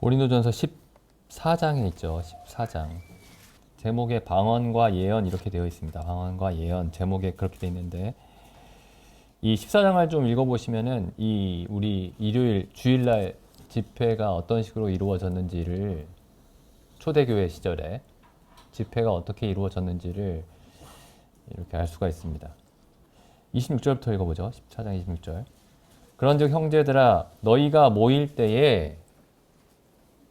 고린도전서 14장에 있죠. 14장. 제목에 방언과 예언 이렇게 되어 있습니다. 방언과 예언 제목에 그렇게 되어 있는데 이 14장을 좀 읽어보시면은 이 우리 일요일 주일날 집회가 어떤 식으로 이루어졌는지를 초대교회 시절에 집회가 어떻게 이루어졌는지를 이렇게 알 수가 있습니다. 26절부터 읽어보죠. 14장 26절. 그런즉 형제들아 너희가 모일 때에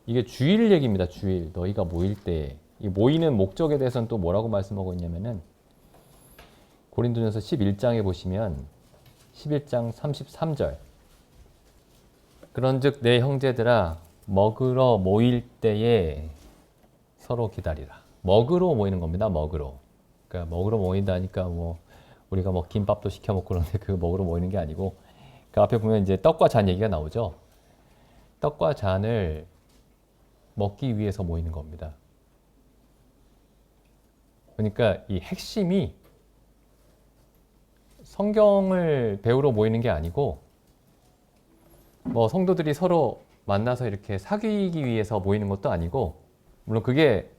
이게 주일 얘기입니다. 주일. 너희가 모일 때에 이 모이는 목적에 대해서는 또 뭐라고 말씀하고 있냐면은 고린도전서 11장에 보시면 11장 33절. 그런즉 내 형제들아 먹으러 모일 때에 서로 기다리라. 먹으러 모이는 겁니다. 먹으러. 그러니까 먹으러 모인다니까 뭐 우리가 뭐 김밥도 시켜 먹고 그러는데 그 먹으러 모이는 게 아니고 그 앞에 보면 이제 떡과 잔 얘기가 나오죠. 떡과 잔을 먹기 위해서 모이는 겁니다. 그러니까 이 핵심이 성경을 배우러 모이는 게 아니고 뭐 성도들이 서로 만나서 이렇게 사귀기 위해서 모이는 것도 아니고 물론 그게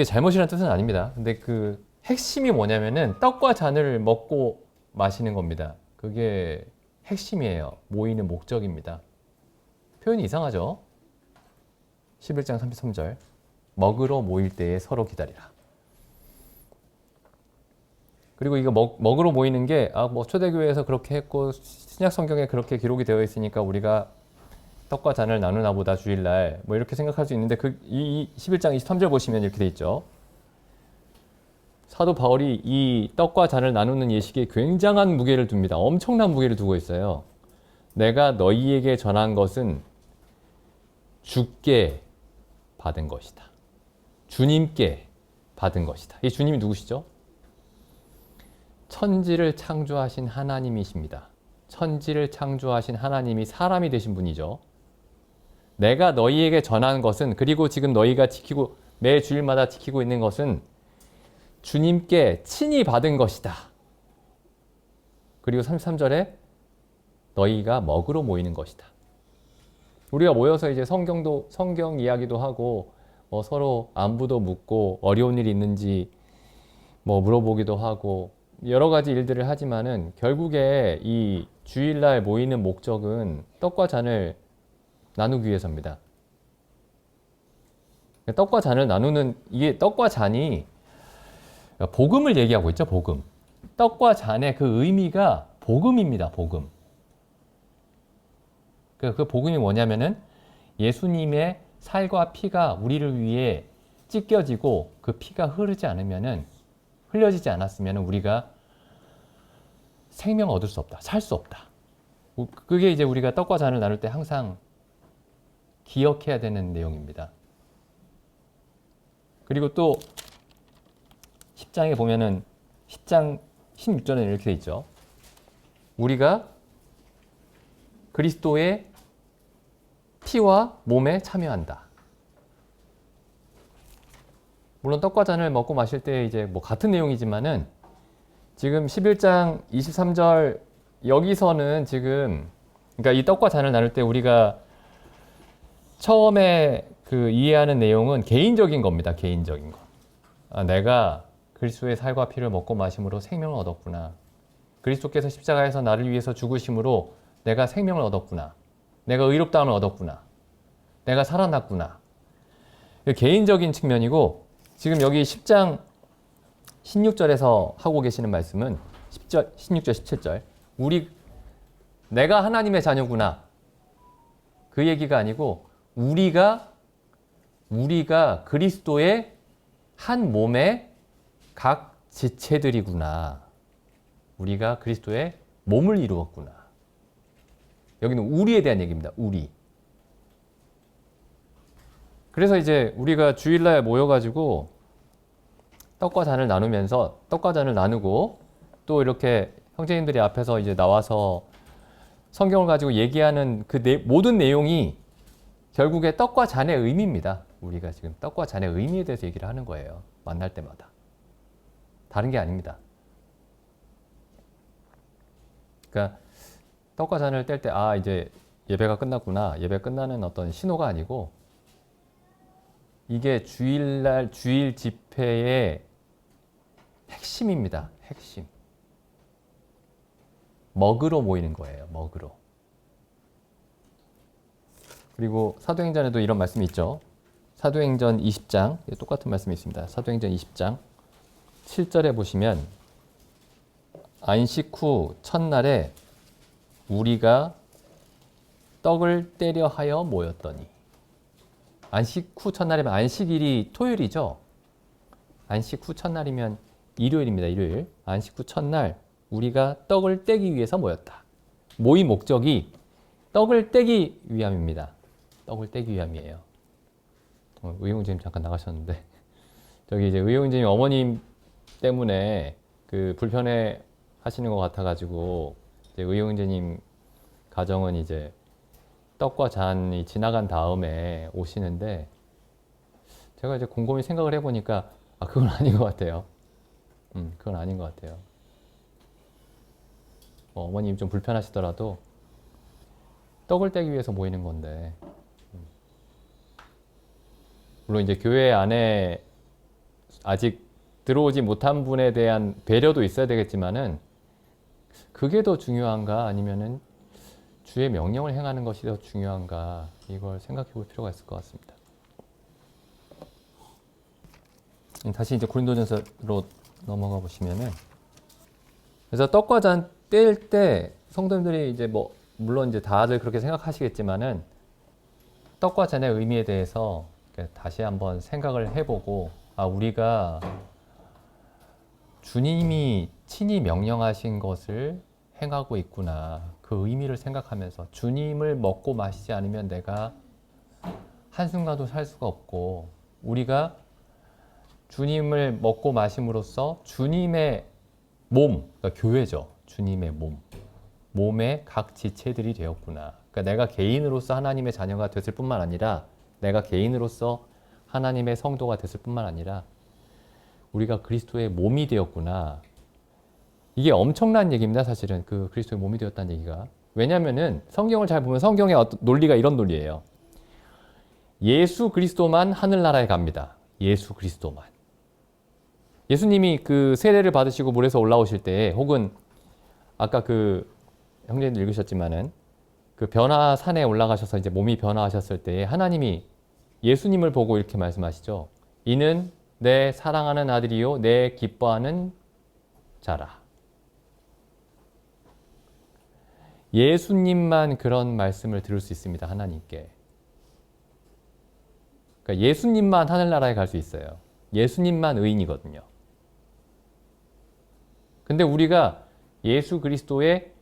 잘못이라는 뜻은 아닙니다. 근데 그 핵심이 뭐냐면은 떡과 잔을 먹고 마시는 겁니다. 그게 핵심이에요. 모이는 목적입니다. 표현이 이상하죠? 11장 33절. 먹으러 모일 때에 서로 기다리라. 그리고 이거 먹으러 모이는 게 뭐 초대교회에서 그렇게 했고 신약 성경에 그렇게 기록이 되어 있으니까 우리가 떡과 잔을 나누나 보다 주일날 뭐 이렇게 생각할 수 있는데 이 11장 23절 보시면 이렇게 돼 있죠. 사도 바울이 이 떡과 잔을 나누는 예식에 굉장한 무게를 둡니다. 엄청난 무게를 두고 있어요. 내가 너희에게 전한 것은 주께 받은 것이다. 주님께 받은 것이다. 이 주님이 누구시죠? 천지를 창조하신 하나님이십니다. 천지를 창조하신 하나님이 사람이 되신 분이죠. 내가 너희에게 전한 것은 그리고 지금 너희가 지키고 매 주일마다 지키고 있는 것은 주님께 친히 받은 것이다. 그리고 33절에 너희가 먹으러 모이는 것이다. 우리가 모여서 이제 성경 이야기도 하고 뭐 서로 안부도 묻고 어려운 일이 있는지 뭐 물어보기도 하고 여러 가지 일들을 하지만은 결국에 이 주일날 모이는 목적은 떡과 잔을 나누기 위해서입니다. 떡과 잔을 나누는 이게 떡과 잔이 복음을 얘기하고 있죠. 복음. 떡과 잔의 그 의미가 복음입니다. 복음. 그 복음이 뭐냐면은 예수님의 살과 피가 우리를 위해 찢겨지고 그 피가 흘려지지 않았으면 우리가 생명을 얻을 수 없다. 살 수 없다. 그게 이제 우리가 떡과 잔을 나눌 때 항상 기억해야 되는 내용입니다. 그리고 또 10장에 보면은 10장 16절에 이렇게 돼 있죠. 우리가 그리스도의 피와 몸에 참여한다. 물론 떡과 잔을 먹고 마실 때 이제 뭐 같은 내용이지만은 지금 11장 23절 여기서는 지금 그러니까 이 떡과 잔을 나눌 때 우리가 처음에 그 이해하는 내용은 개인적인 겁니다. 개인적인 거. 내가 그리스도의 살과 피를 먹고 마심으로 생명을 얻었구나. 그리스도께서 십자가에서 나를 위해서 죽으심으로 내가 생명을 얻었구나. 내가 의롭다함을 얻었구나. 내가 살아났구나. 개인적인 측면이고 지금 여기 10장 16절에서 하고 계시는 말씀은 16절, 17절 내가 하나님의 자녀구나. 그 얘기가 아니고 우리가 그리스도의 한 몸의 각 지체들이구나. 우리가 그리스도의 몸을 이루었구나. 여기는 우리에 대한 얘기입니다. 우리. 그래서 이제 우리가 주일날 모여가지고 떡과 잔을 나누면서 떡과 잔을 나누고 또 이렇게 형제님들이 앞에서 이제 나와서 성경을 가지고 얘기하는 그 모든 내용이 결국에 떡과 잔의 의미입니다. 우리가 지금 떡과 잔의 의미에 대해서 얘기를 하는 거예요. 만날 때마다. 다른 게 아닙니다. 그러니까 떡과 잔을 뗄 때 이제 예배가 끝났구나. 예배 끝나는 어떤 신호가 아니고 이게 주일날 주일 집회의 핵심입니다. 핵심. 먹으러 모이는 거예요. 먹으러. 그리고 사도행전에도 이런 말씀이 있죠. 사도행전 20장 똑같은 말씀이 있습니다. 사도행전 20장 7절에 보시면 안식 후 첫날에 우리가 떡을 떼려 하여 모였더니 안식 후 첫날이면 안식일이 토요일이죠. 안식 후 첫날이면 일요일입니다. 일요일. 안식 후 첫날 우리가 떡을 떼기 위해서 모였다. 모임 목적이 떡을 떼기 위함입니다. 떡을 떼기 위함이에요. 의용진님 잠깐 나가셨는데 저기 이제 의용진님 어머님 때문에 그 불편해 하시는 것 같아가지고 이제 의용진님 가정은 이제 떡과 잔이 지나간 다음에 오시는데 제가 이제 곰곰이 생각을 해보니까 그건 아닌 것 같아요. 그건 아닌 것 같아요. 어머님 좀 불편하시더라도 떡을 떼기 위해서 모이는 건데 물론 이제 교회 안에 아직 들어오지 못한 분에 대한 배려도 있어야 되겠지만은 그게 더 중요한가 아니면은 주의 명령을 행하는 것이 더 중요한가 이걸 생각해 볼 필요가 있을 것 같습니다. 다시 이제 고린도전서로 넘어가 보시면은 그래서 떡과 잔 뗄 때 성도님들이 이제 뭐 물론 이제 다들 그렇게 생각하시겠지만은 떡과 잔의 의미에 대해서 다시 한번 생각을 해보고 우리가 주님이 친히 명령하신 것을 행하고 있구나. 그 의미를 생각하면서 주님을 먹고 마시지 않으면 내가 한순간도 살 수가 없고 우리가 주님을 먹고 마심으로써 주님의 몸, 그러니까 교회죠. 주님의 몸의 각 지체들이 되었구나. 그러니까 내가 개인으로서 하나님의 자녀가 됐을 뿐만 아니라 내가 개인으로서 하나님의 성도가 됐을 뿐만 아니라 우리가 그리스도의 몸이 되었구나. 이게 엄청난 얘기입니다. 사실은 그 그리스도의 몸이 되었다는 얘기가. 왜냐하면은 성경을 잘 보면 성경의 어떤 논리가 이런 논리예요. 예수 그리스도만 하늘나라에 갑니다. 예수 그리스도만. 예수님이 그 세례를 받으시고 물에서 올라오실 때 혹은 아까 그 형제님도 읽으셨지만은 그 변화산에 올라가셔서 이제 몸이 변화하셨을 때 하나님이 예수님을 보고 이렇게 말씀하시죠. 이는 내 사랑하는 아들이요 내 기뻐하는 자라. 예수님만 그런 말씀을 들을 수 있습니다. 하나님께. 그러니까 예수님만 하늘나라에 갈 수 있어요. 예수님만 의인이거든요. 근데 우리가 예수 그리스도의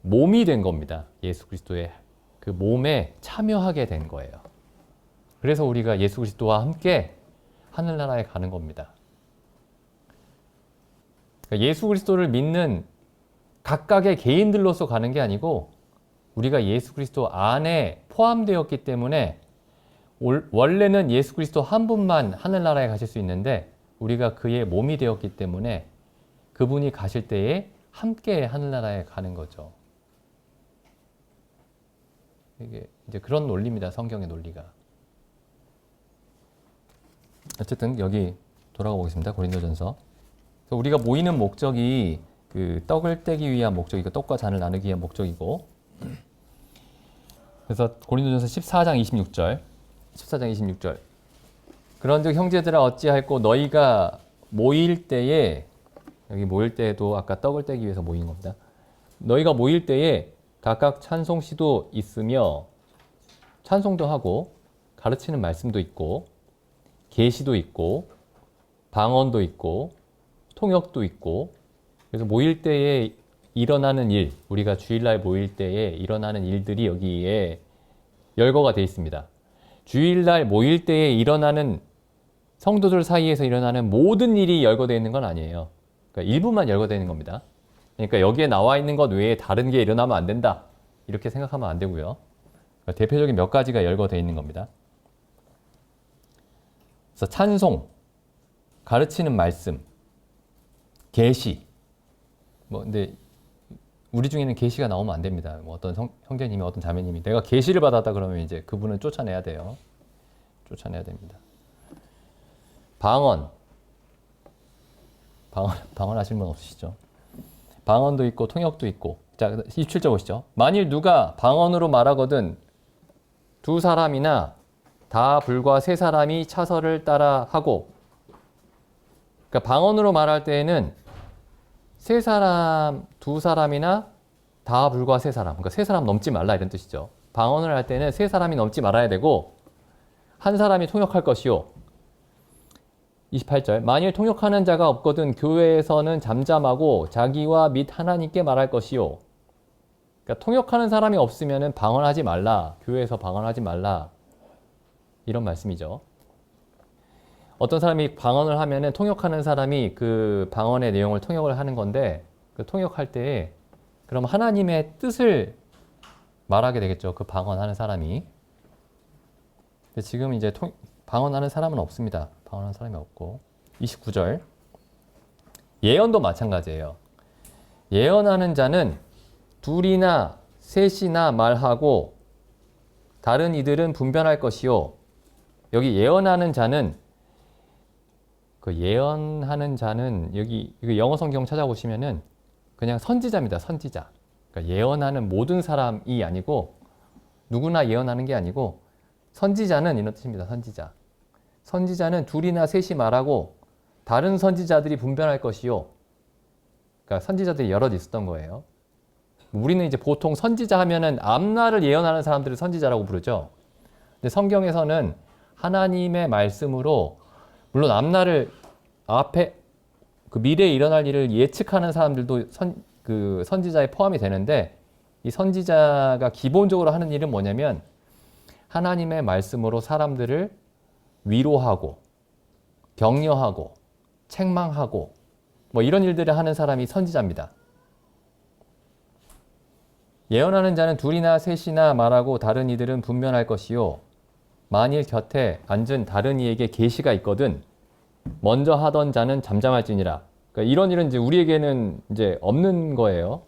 몸이 된 겁니다. 예수 그리스도의 그 몸에 참여하게 된 거예요. 그래서 우리가 예수 그리스도와 함께 하늘나라에 가는 겁니다. 그러니까 예수 그리스도를 믿는 각각의 개인들로서 가는 게 아니고 우리가 예수 그리스도 안에 포함되었기 때문에 원래는 예수 그리스도 한 분만 하늘나라에 가실 수 있는데 우리가 그의 몸이 되었기 때문에 그분이 가실 때에 함께 하늘나라에 가는 거죠. 이게 이제 그런 논리입니다. 성경의 논리가. 어쨌든 여기 돌아가 보겠습니다. 고린도전서. 그래서 우리가 모이는 목적이 그 떡을 떼기 위한 목적이고 떡과 잔을 나누기 위한 목적이고 그래서 고린도전서 14장 26절 그런즉 형제들아 어찌할꼬 너희가 모일 때에 여기 모일 때에도 아까 떡을 떼기 위해서 모인 겁니다. 너희가 모일 때에 각각 찬송시도 있으며 찬송도 하고 가르치는 말씀도 있고 계시도 있고 방언도 있고 통역도 있고 그래서 모일 때에 일어나는 일, 우리가 주일날 모일 때에 일어나는 일들이 여기에 열거가 되어 있습니다. 주일날 모일 때에 일어나는 성도들 사이에서 일어나는 모든 일이 열거되어 있는 건 아니에요. 그러니까 일부만 열거되어 있는 겁니다. 그러니까 여기에 나와 있는 것 외에 다른 게 일어나면 안 된다. 이렇게 생각하면 안 되고요. 그러니까 대표적인 몇 가지가 열거되어 있는 겁니다. 그래서 찬송, 가르치는 말씀, 계시. 근데 우리 중에는 계시가 나오면 안 됩니다. 뭐 어떤 형제님이 어떤 자매님이 내가 계시를 받았다 그러면 이제 그분은 쫓아내야 돼요. 쫓아내야 됩니다. 방언 하실 분 없으시죠? 방언도 있고 통역도 있고. 자, 27절 보시죠. 만일 누가 방언으로 말하거든 두 사람이나 다 불과 세 사람이 차서를 따라 하고, 그러니까 방언으로 말할 때에는 세 사람, 두 사람이나 다 불과 세 사람, 그러니까 세 사람 넘지 말라 이런 뜻이죠. 방언을 할 때는 세 사람이 넘지 말아야 되고 한 사람이 통역할 것이요. 28절. 만일 통역하는 자가 없거든 교회에서는 잠잠하고 자기와 및 하나님께 말할 것이요. 그러니까 통역하는 사람이 없으면 방언하지 말라. 교회에서 방언하지 말라. 이런 말씀이죠. 어떤 사람이 방언을 하면은 통역하는 사람이 그 방언의 내용을 통역을 하는 건데, 그 통역할 때 그럼 하나님의 뜻을 말하게 되겠죠. 그 방언하는 사람이. 근데 지금 이제 방언하는 사람은 없습니다. 방언하는 사람이 없고. 29절. 예언도 마찬가지예요. 예언하는 자는 둘이나 셋이나 말하고 다른 이들은 분별할 것이요. 여기 예언하는 자는, 그 예언하는 자는 여기 영어 성경 찾아보시면은 그냥 선지자입니다. 선지자. 그러니까 예언하는 모든 사람이 아니고 누구나 예언하는 게 아니고 선지자는 이런 뜻입니다. 선지자. 선지자는 둘이나 셋이 말하고 다른 선지자들이 분별할 것이요. 그러니까 선지자들이 여럿 있었던 거예요. 우리는 이제 보통 선지자 하면은 앞날을 예언하는 사람들을 선지자라고 부르죠. 근데 성경에서는 하나님의 말씀으로 물론 앞날을 앞에 그 미래에 일어날 일을 예측하는 사람들도 그 선지자에 포함이 되는데, 이 선지자가 기본적으로 하는 일은 뭐냐면 하나님의 말씀으로 사람들을 위로하고 격려하고 책망하고 뭐 이런 일들을 하는 사람이 선지자입니다. 예언하는 자는 둘이나 셋이나 말하고 다른 이들은 분별할 것이요. 만일 곁에 앉은 다른 이에게 계시가 있거든 먼저 하던 자는 잠잠할지니라. 그러니까 이런 일은 이제 우리에게는 이제 없는 거예요.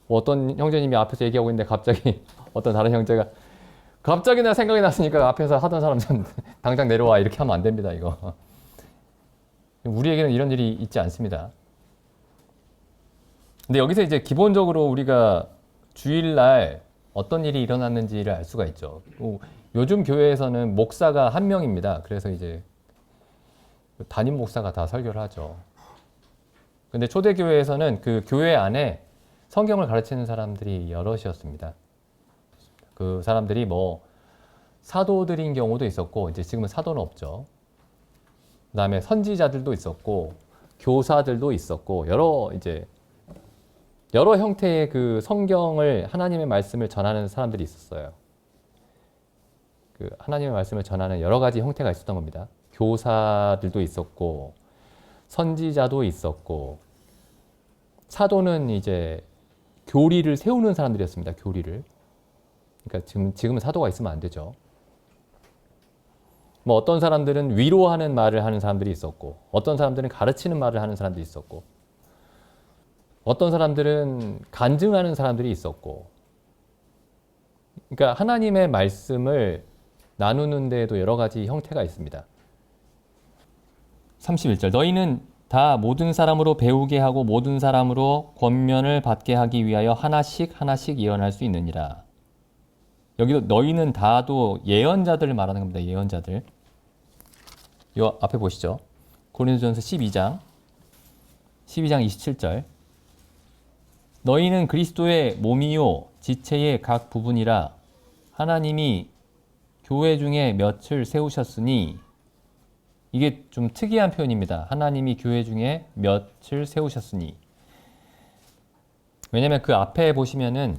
뭐 어떤 형제님이 앞에서 얘기하고 있는데 갑자기 어떤 다른 형제가 갑자기 나 생각이 났으니까 앞에서 하던 사람 좀 당장 내려와 이렇게 하면 안 됩니다. 이거. 우리에게는 이런 일이 있지 않습니다. 근데 여기서 이제 기본적으로 우리가 주일날 어떤 일이 일어났는지를 알 수가 있죠. 요즘 교회에서는 목사가 한 명입니다. 그래서 이제 담임 목사가 다 설교를 하죠. 근데 초대교회에서는 그 교회 안에 성경을 가르치는 사람들이 여럿이었습니다. 그 사람들이 뭐 사도들인 경우도 있었고, 이제 지금은 사도는 없죠. 그 다음에 선지자들도 있었고, 교사들도 있었고, 여러 형태의 그 성경을, 하나님의 말씀을 전하는 사람들이 있었어요. 그 하나님의 말씀을 전하는 여러 가지 형태가 있었던 겁니다. 교사들도 있었고, 선지자도 있었고, 사도는 이제 교리를 세우는 사람들이었습니다. 교리를. 그러니까 지금은 사도가 있으면 안 되죠. 뭐 어떤 사람들은 위로하는 말을 하는 사람들이 있었고, 어떤 사람들은 가르치는 말을 하는 사람들이 있었고, 어떤 사람들은 간증하는 사람들이 있었고, 그러니까 하나님의 말씀을 나누는 데에도 여러 가지 형태가 있습니다. 31절. 너희는 다 모든 사람으로 배우게 하고 모든 사람으로 권면을 받게 하기 위하여 하나씩 하나씩 예언할 수 있느니라. 여기도 너희는 다도 예언자들을 말하는 겁니다. 예언자들. 요 앞에 보시죠. 고린도전서 12장 27절. 너희는 그리스도의 몸이요 지체의 각 부분이라 하나님이 교회 중에 몇을 세우셨으니, 이게 좀 특이한 표현입니다. 하나님이 교회 중에 몇을 세우셨으니. 왜냐면 그 앞에 보시면은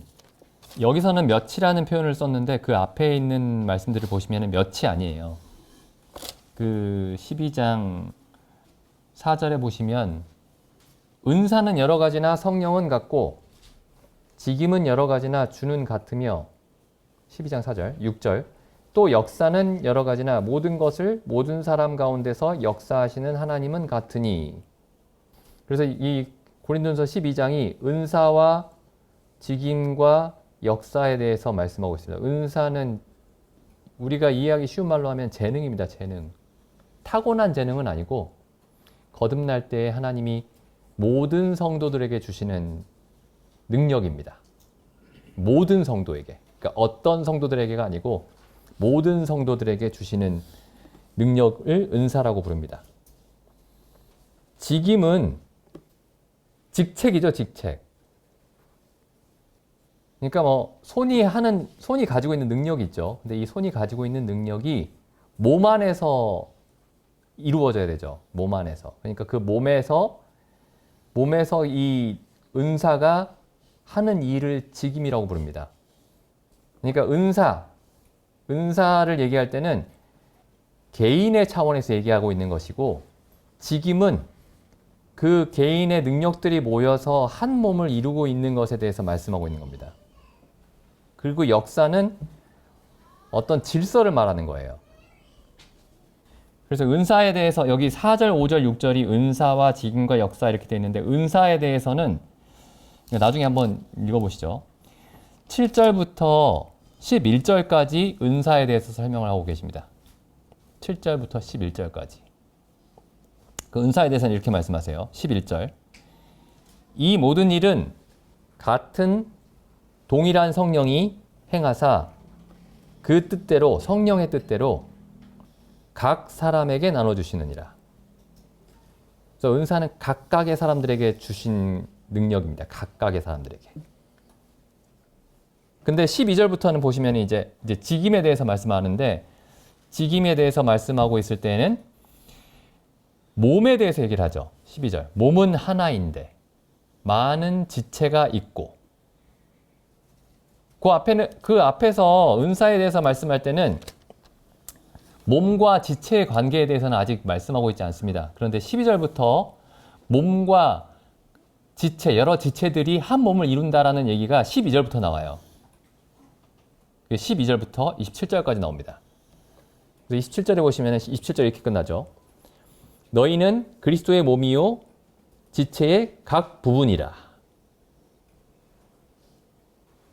여기서는 몇이라는 표현을 썼는데 그 앞에 있는 말씀들을 보시면은 몇이 아니에요. 그 12장 4절에 보시면 은사는 여러 가지나 성령은 같고 직임은 여러 가지나 주는 같으며, 12장 4절, 6절, 또 역사는 여러 가지나 모든 것을 모든 사람 가운데서 역사하시는 하나님은 같으니. 그래서 이 고린도전서 12장이 은사와 직임과 역사에 대해서 말씀하고 있습니다. 은사는 우리가 이해하기 쉬운 말로 하면 재능입니다. 재능. 타고난 재능은 아니고 거듭날 때 하나님이 모든 성도들에게 주시는 능력입니다. 모든 성도에게. 그러니까 어떤 성도들에게가 아니고 모든 성도들에게 주시는 능력을 은사라고 부릅니다. 직임은 직책이죠, 직책. 그러니까 뭐 손이 가지고 있는 능력이 있죠. 근데 이 손이 가지고 있는 능력이 몸 안에서 이루어져야 되죠. 몸 안에서. 그러니까 그 몸에서 이 은사가 하는 일을 직임이라고 부릅니다. 그러니까 은사를 얘기할 때는 개인의 차원에서 얘기하고 있는 것이고, 직임은 그 개인의 능력들이 모여서 한 몸을 이루고 있는 것에 대해서 말씀하고 있는 겁니다. 그리고 역사는 어떤 질서를 말하는 거예요. 그래서 은사에 대해서 여기 4절, 5절, 6절이 은사와 직임과 역사 이렇게 되어 있는데, 은사에 대해서는 나중에 한번 읽어보시죠. 7절부터 11절까지 은사에 대해서 설명을 하고 계십니다. 7절부터 11절까지. 그 은사에 대해서는 이렇게 말씀하세요. 11절. 이 모든 일은 같은 동일한 성령이 행하사 그 뜻대로, 성령의 뜻대로 각 사람에게 나눠주시느니라. 그래서 은사는 각각의 사람들에게 주신 능력입니다. 각각의 사람들에게. 근데 12절부터는 보시면 이제 직임에 대해서 말씀하는데, 직임에 대해서 말씀하고 있을 때는 몸에 대해서 얘기를 하죠. 12절. 몸은 하나인데 많은 지체가 있고. 그 앞에서 은사에 대해서 말씀할 때는 몸과 지체의 관계에 대해서는 아직 말씀하고 있지 않습니다. 그런데 12절부터 몸과 지체, 여러 지체들이 한 몸을 이룬다라는 얘기가 12절부터 나와요. 12절부터 27절까지 나옵니다. 그래서 27절에 보시면 27절 이렇게 끝나죠. 너희는 그리스도의 몸이요 지체의 각 부분이라.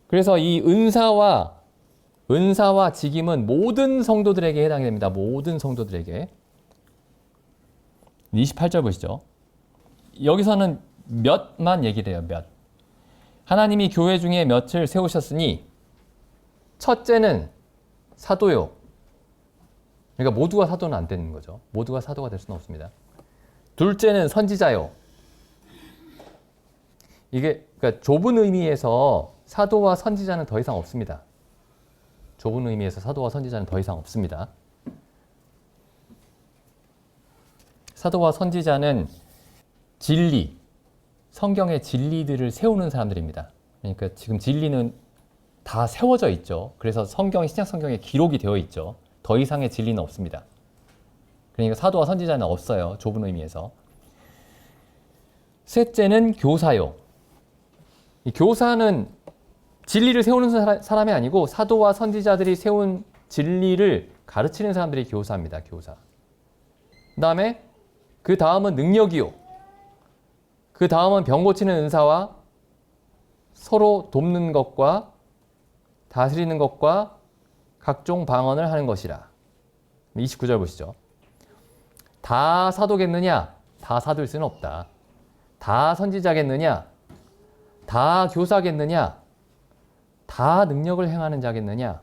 그래서 이 은사와 직임은 모든 성도들에게 해당이 됩니다. 모든 성도들에게. 28절 보시죠. 여기서는 몇만 얘기를 해요. 몇. 하나님이 교회 중에 몇을 세우셨으니 첫째는 사도요. 그러니까 모두가 사도는 안 되는 거죠. 모두가 사도가 될 수는 없습니다. 둘째는 선지자요. 이게 그러니까 좁은 의미에서 사도와 선지자는 더 이상 없습니다. 좁은 의미에서 사도와 선지자는 더 이상 없습니다. 사도와 선지자는 진리, 성경의 진리들을 세우는 사람들입니다. 그러니까 지금 진리는 다 세워져 있죠. 그래서 신약 성경에 기록이 되어 있죠. 더 이상의 진리는 없습니다. 그러니까 사도와 선지자는 없어요. 좁은 의미에서. 셋째는 교사요. 이 교사는 진리를 세우는 사람이 아니고 사도와 선지자들이 세운 진리를 가르치는 사람들이 교사입니다. 교사. 그 다음은 능력이요. 그 다음은 병 고치는 은사와 서로 돕는 것과 다스리는 것과 각종 방언을 하는 것이라. 29절 보시죠. 다 사도겠느냐? 다 사도일 수는 없다. 다 선지자겠느냐? 다 교사겠느냐? 다 능력을 행하는 자겠느냐?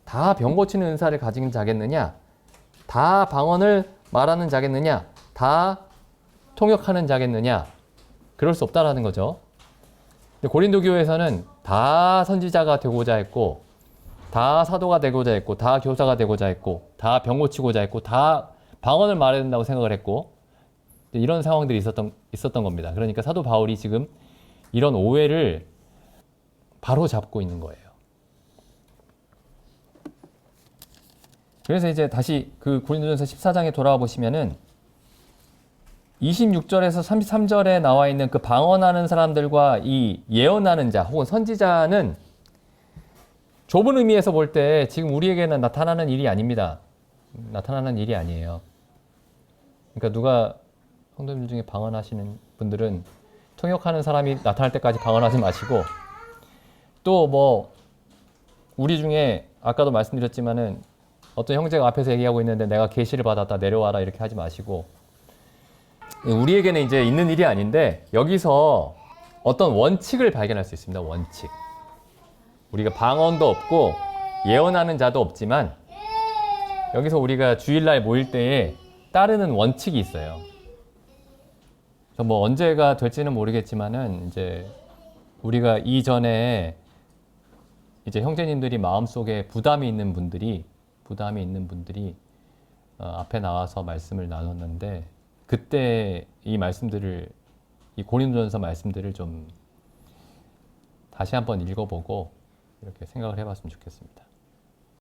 다 병 고치는 은사를 가진 자겠느냐? 다 방언을 말하는 자겠느냐? 다 통역하는 자겠느냐? 그럴 수 없다라는 거죠. 고린도 교회에서는 다 선지자가 되고자 했고, 다 사도가 되고자 했고, 다 교사가 되고자 했고, 다 병 고치고자 했고, 다 방언을 말해야 된다고 생각을 했고, 이런 상황들이 있었던 겁니다. 그러니까 사도 바울이 지금 이런 오해를 바로 잡고 있는 거예요. 그래서 이제 다시 그 고린도전서 14장에 돌아와 보시면은 26절에서 33절에 나와 있는 그 방언하는 사람들과 이 예언하는 자 혹은 선지자는 좁은 의미에서 볼 때 지금 우리에게는 나타나는 일이 아닙니다. 나타나는 일이 아니에요. 그러니까 누가 성도님들 중에 방언하시는 분들은 통역하는 사람이 나타날 때까지 방언하지 마시고, 또 뭐 우리 중에 아까도 말씀드렸지만은 어떤 형제가 앞에서 얘기하고 있는데 내가 계시를 받았다 내려와라 이렇게 하지 마시고, 우리에게는 이제 있는 일이 아닌데 여기서 어떤 원칙을 발견할 수 있습니다. 원칙. 우리가 방언도 없고 예언하는 자도 없지만 여기서 우리가 주일날 모일 때에 따르는 원칙이 있어요. 그래서 뭐 언제가 될지는 모르겠지만은 이제 우리가 이전에 이제 형제님들이 마음속에 부담이 있는 분들이 앞에 나와서 말씀을 나눴는데, 그때 이 말씀들을, 이 고린도전서 말씀들을 좀 다시 한번 읽어보고 이렇게 생각을 해봤으면 좋겠습니다.